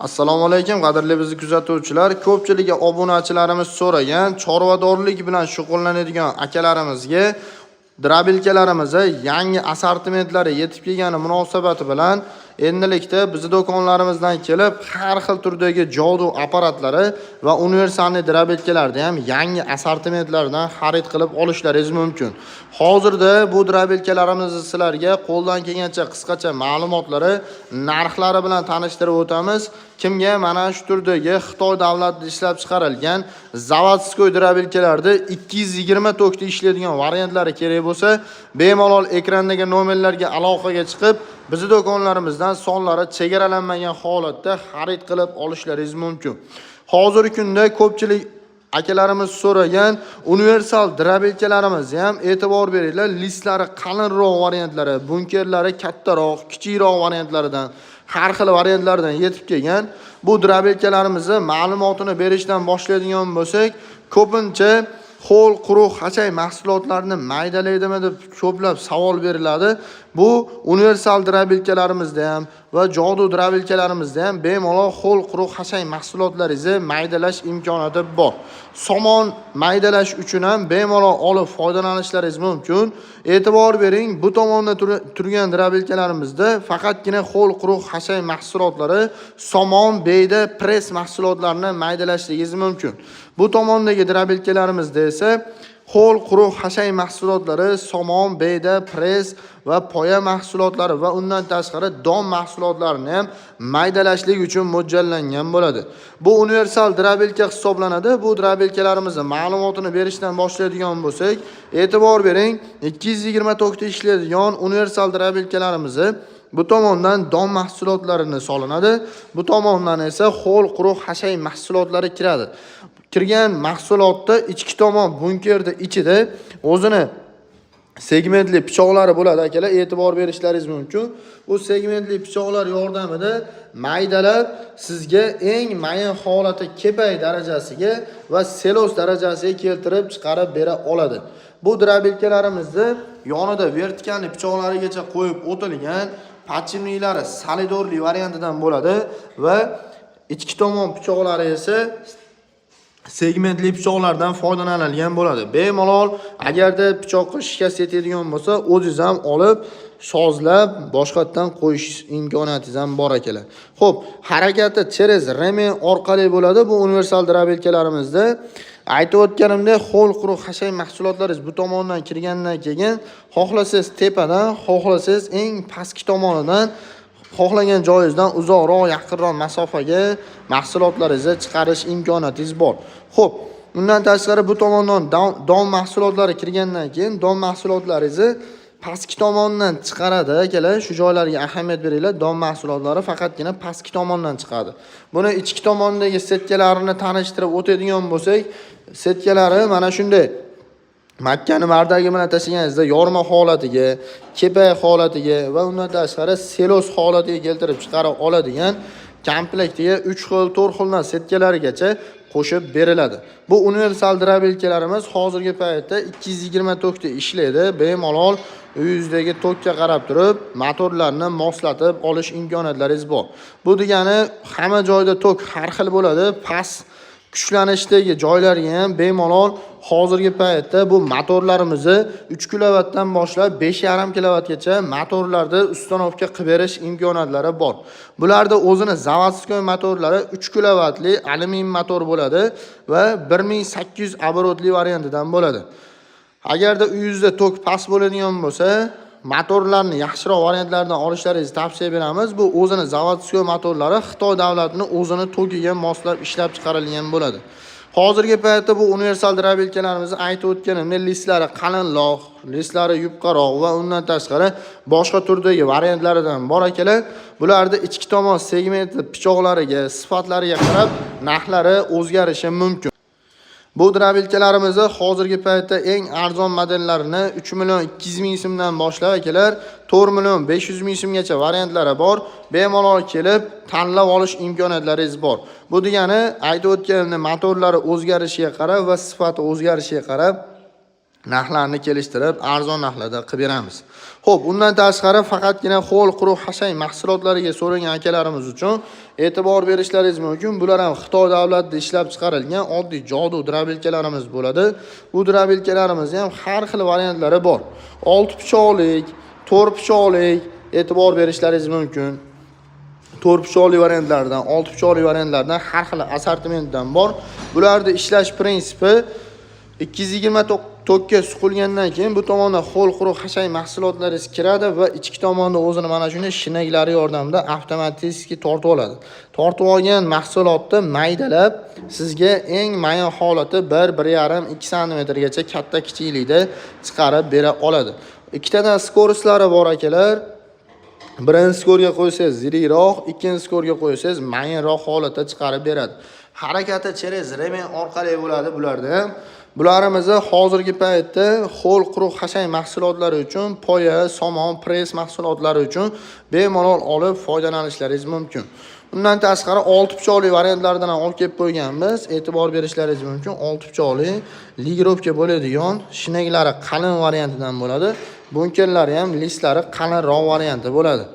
Assalomu alaykum, qadrli bizni kuzatuvchilar. Ko'pchiligi obunachilarimiz so'ragan chorvadorlik bilan shug'ullanadigan akalarimizga drabilkalarimizni yangi assortimentlari yetib kelgani munosabati bilan endilikda bizning do'konlarimizdan kelib har xil turdagi jodu apparatlari va universalniy drabilkalarni ham yangi assortimentlardan xarid qilib olishlaringiz mumkin. Hozirda bu drabilkalarimizni sizlarga qo'ldan kelgancha qisqacha ma'lumotlari, narxlari bilan tanishtirib o'tamiz. Kimga mana shu turdagi Xitoy davlatida ishlab chiqarilgan zavodskoy drabilkalarda 220 tokda ishlaydigan variantlari kerak bo'lsa, bemalol ekrandagi nomerlarga aloqaga chiqib, bizning do'konlarimizdan sonlari chegaralanmagan holatda xarid qilib olishlaringiz mumkin. Hozirgi kunda ko'pchilik akalarimiz so'ragan universal drabilkalarimiz ham e'tibor beringlar, listlari qalinroq variantlari, bunkerlari kattaroq, kichikroq variantlaridan, har xil variantlardan yetib kelgan. Bu drabilkalarimizni ma'lumotini berishdan boshlaydigan bo'lsak, ko'pincha qo'l quruq hachay mahsulotlarni maydalaydimi deb ko'plab savol beriladi. Bu universal drabilkalarimizda ham va jodu drabilkalarimizda ham bemalol qo'l quruq hachay mahsulotlaringizni maydalash imkoniyati bor. Somon maydalash uchun ham bemalol olib foydalanishlaringiz mumkin. E'tibor bering, bu tomonda turgan drabilkalarimizda faqatgina qo'l quruq hachay mahsulotlari, somon, beyda, press mahsulotlarini maydalashligingiz mumkin. Bu tomondagi drabilkalarimizda esa qo'l quruq hachay mahsulotlari, somon, beyda, press va poya mahsulotlari va undan tashqari don mahsulotlarini ham maydalashlik uchun mo'ljallangan bo'ladi. Bu universal drabilka hisoblanadi. Bu drabilkalarimizning ma'lumotini berishdan boshlaydigan bo'lsak, e'tibor bering, 220 tokda ishlaydigan universal drabilkalarimizni bu tomondan don mahsulotlarini solinadi, bu tomondan esa qo'l quruq hachay mahsulotlari kiradi. Kirgan mahsulotda ichki tomon bunkerda ichida o'zini segmentli pichoqlari bo'ladi akalar, e'tibor berishlaringiz mumkin. Bu segmentli pichoqlar yordamida maydalab sizga eng mayin holati kepay darajasiga va selos darajasiga keltirib chiqarib bera oladi. Bu drabilkalarimizni yonida vertikalni pichoqlarigacha qo'yib o'tilgan pachimlilari solidorli variantidan bo'ladi va ichki tomon pichoqlari esa segmentli pichoqlardan foydalanilgan bo'ladi. Bemalol agarda pichoqqa shikast yetadigan bo'lsa, o'zingiz ham olib sozlab boshqatdan qo'yish imkoniyatingiz ham bor akalar. Xo'p, harakati через remen orqali bo'ladi. Bu universal drabilkalarimizda aytib o'tganimdek, qo'l quruq hachay mahsulotlaringiz bu tomondan kirgandan keyin xohlasangiz tepadan, xohlasangiz eng pastki tomonidan xohlagan joyingizdan uzoqroq, yaqinroq masofaga mahsulotlaringizni chiqarish imkoniyatingiz bor. Xo'p, undan tashqari bu tomondan don mahsulotlari kirgandan keyin don mahsulotlaringizni pastki tomondan chiqaradi akalar. Shu joylarga ahamiyat beringlar. Don mahsulotlari faqatgina pastki tomondan chiqadi. Buni ichki tomondagi setkalarini tanishtirib o'tadigan bo'lsak, setkalari mana shunday makkani mardagi bilan tashlaganingizda yorma holatiga, kepay holatiga va undan tashqari selos holatiga keltirib chiqara oladigan komplektiga 3 xil, 4 xildan setkalarigacha qo'shib beriladi. Bu universal drabilkalarimiz hozirgi paytda 220 tokda ishlaydi. Bemalol uyingizdagi tokka qarab turib, motorlarni moslatib olish imkoniyatlaringiz bor. Bu degani hamma joyda tok har xil bo'ladi. Past kuchlanishdagi joylarga ham bemalol hozirgi paytda bu motorlarimizni 3 kilovatdan boshlab 5,5 kilovatgacha motorlarda ustanovka qilib berish imkoniyatlari bor. Bularda o'zini zavodskoy motorlari 3 kilovatli alyumin motor bo'ladi va 1800 obrotli variantidan bo'ladi. Agarda uyingizda tok past bo'ladigan bo'lsa, motorlarni yaxshiroq variantlardan olishlaringizni tavsiya beramiz. Bu o'zini zavodskoy motorlari Xitoy davlatining o'zini tokiga moslab ishlab chiqarilgan bo'ladi. Hozirgi paytda bu universal drabilkalarimizni aytib o'tganimdek listlari qalinroq, listlari yupqaroq va undan tashqari boshqa turdagi variantlaridan bor akalar. Bularda ichki tomon segmentli pichoqlariga, sifatlariga qarab narxlari o'zgarishi mumkin. Bu drabilkalarimizni hozirgi paytda eng arzon modellarini 3 million 200 ming so'mdan boshlab akalar 4 million 500 ming so'mgacha variantlari bor. Bemalol kelib tanlab olish imkoniyatlaringiz bor. Bu degani aytib o'tganimdek motorlari o'zgarishiga qarab va sifati o'zgarishiga qarab narxlarni kelishtirib, arzon narxlarda qilib beramiz. Xo'p, undan tashqari faqatgina ho'l quruq hashang mahsulotlariga so'ragan akalarimiz uchun e'tibor berishlaringiz mumkin. Bular ham Xitoy davlatida ishlab chiqarilgan oddiy jodu drabilkalarimiz bo'ladi. Bu drabilkalarimiz ham har xil variantlari bor. 6 pichoqlik, 4 pichoqlik e'tibor berishlaringiz mumkin. 4 pichoqli variantlardan, 6 pichoqli variantlardan har xil assortimentdan bor. Bularning ishlash prinsipi 229 ga suqilgandan keyin bu tomonda ho'l quruq hashang mahsulotlaringiz kiradi va ichki tomonda o'zini mana shunday shinaklari yordamida avtomatik tortib oladi. Tortib olgan mahsulotni maydalab sizga eng mayin holati 1-1,5-2 sm gacha katta kichiklikda chiqarib bera oladi. Ikkitadan skoristlari bor akalar. Birinchi skorga qo'ysangiz zirikroq, ikkinchi skorga qo'ysangiz mayinroq holatda chiqarib beradi. Harakati через remen orqali bo'ladi bularda ham. Bularimizni hozirgi paytda ho'l quruq hashang mahsulotlari uchun, poya, somon, press mahsulotlari uchun bemalol olib foydalanishlaringiz mumkin. Undan tashqari 6 pichoqli variantlardan ham olib kelib qo'yganmiz. E'tibor berishlaringiz mumkin. 6 pichoqli ligirovka bo'ladigan, shinaklari qalin variantidan bo'ladi. Bunkerlari ham listlari qalinroq varianti bo'ladi.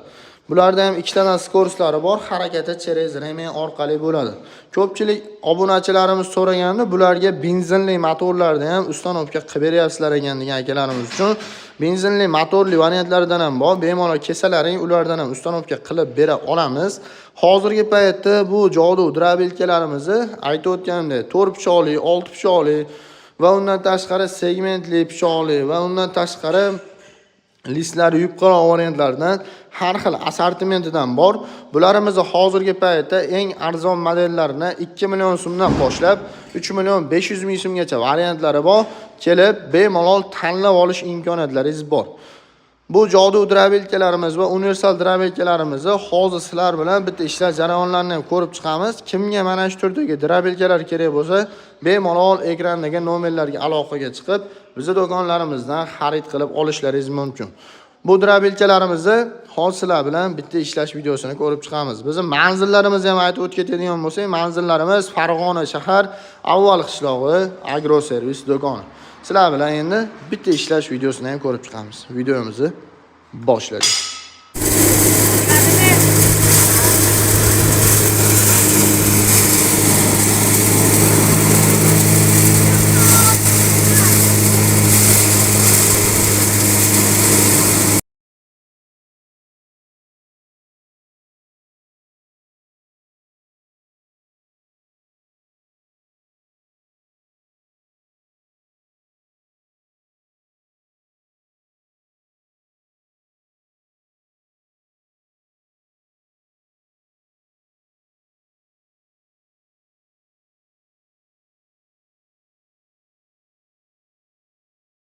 Bularda ham ikkitadan skorislari bor, harakati через remen orqali bo'ladi. Ko'pchilik obunachilarimiz so'raganda bularga benzinli motorlarda ham ustanovka qilib beryapsizlar ekan degan akalarimiz uchun benzinli motorli variantlardan ham bor. Bemalol kesalaring, ulardan ham ustanovka qilib bera olamiz. Hozirgi paytda bu jodu drabilkalarimizni aytib o'tganimdek 4 pichoqli, 6 pichoqli va undan tashqari segmentli pichoqli va undan tashqari listlari yupqaroq variantlardan har xil assortimentidan bor. Bularimizni hozirgi paytda eng arzon modellarini 2 million so'mdan boshlab 3 million 500 ming so'mgacha variantlari bor. Kelib bemalol tanlab olish imkoniyatlaringiz bor. Bu jodu drabilkalarimiz va universal drabilkalarimizni hozir sizlar bilan bitta ishlash jarayonlarini ham ko'rib chiqamiz. Kimga mana shu turdagi drabilkalar kerak bo'lsa, bemalol ekrandagi nomerlarga aloqaga chiqib, bizning do'konlarimizdan xarid qilib olishlaringiz mumkin. Bu drabilkalarimizni hozir sizlar bilan bitta ishlash videosini ko'rib chiqamiz. Bizning manzillarimizni ham aytib o'tadigan bo'lsak, manzillarimiz Farg'ona shahar Avval qishlog'i Agro servis do'koni. Sizlar bilan endi bitta ishlash videosini ham ko'rib chiqamiz. Videomizni boshladik.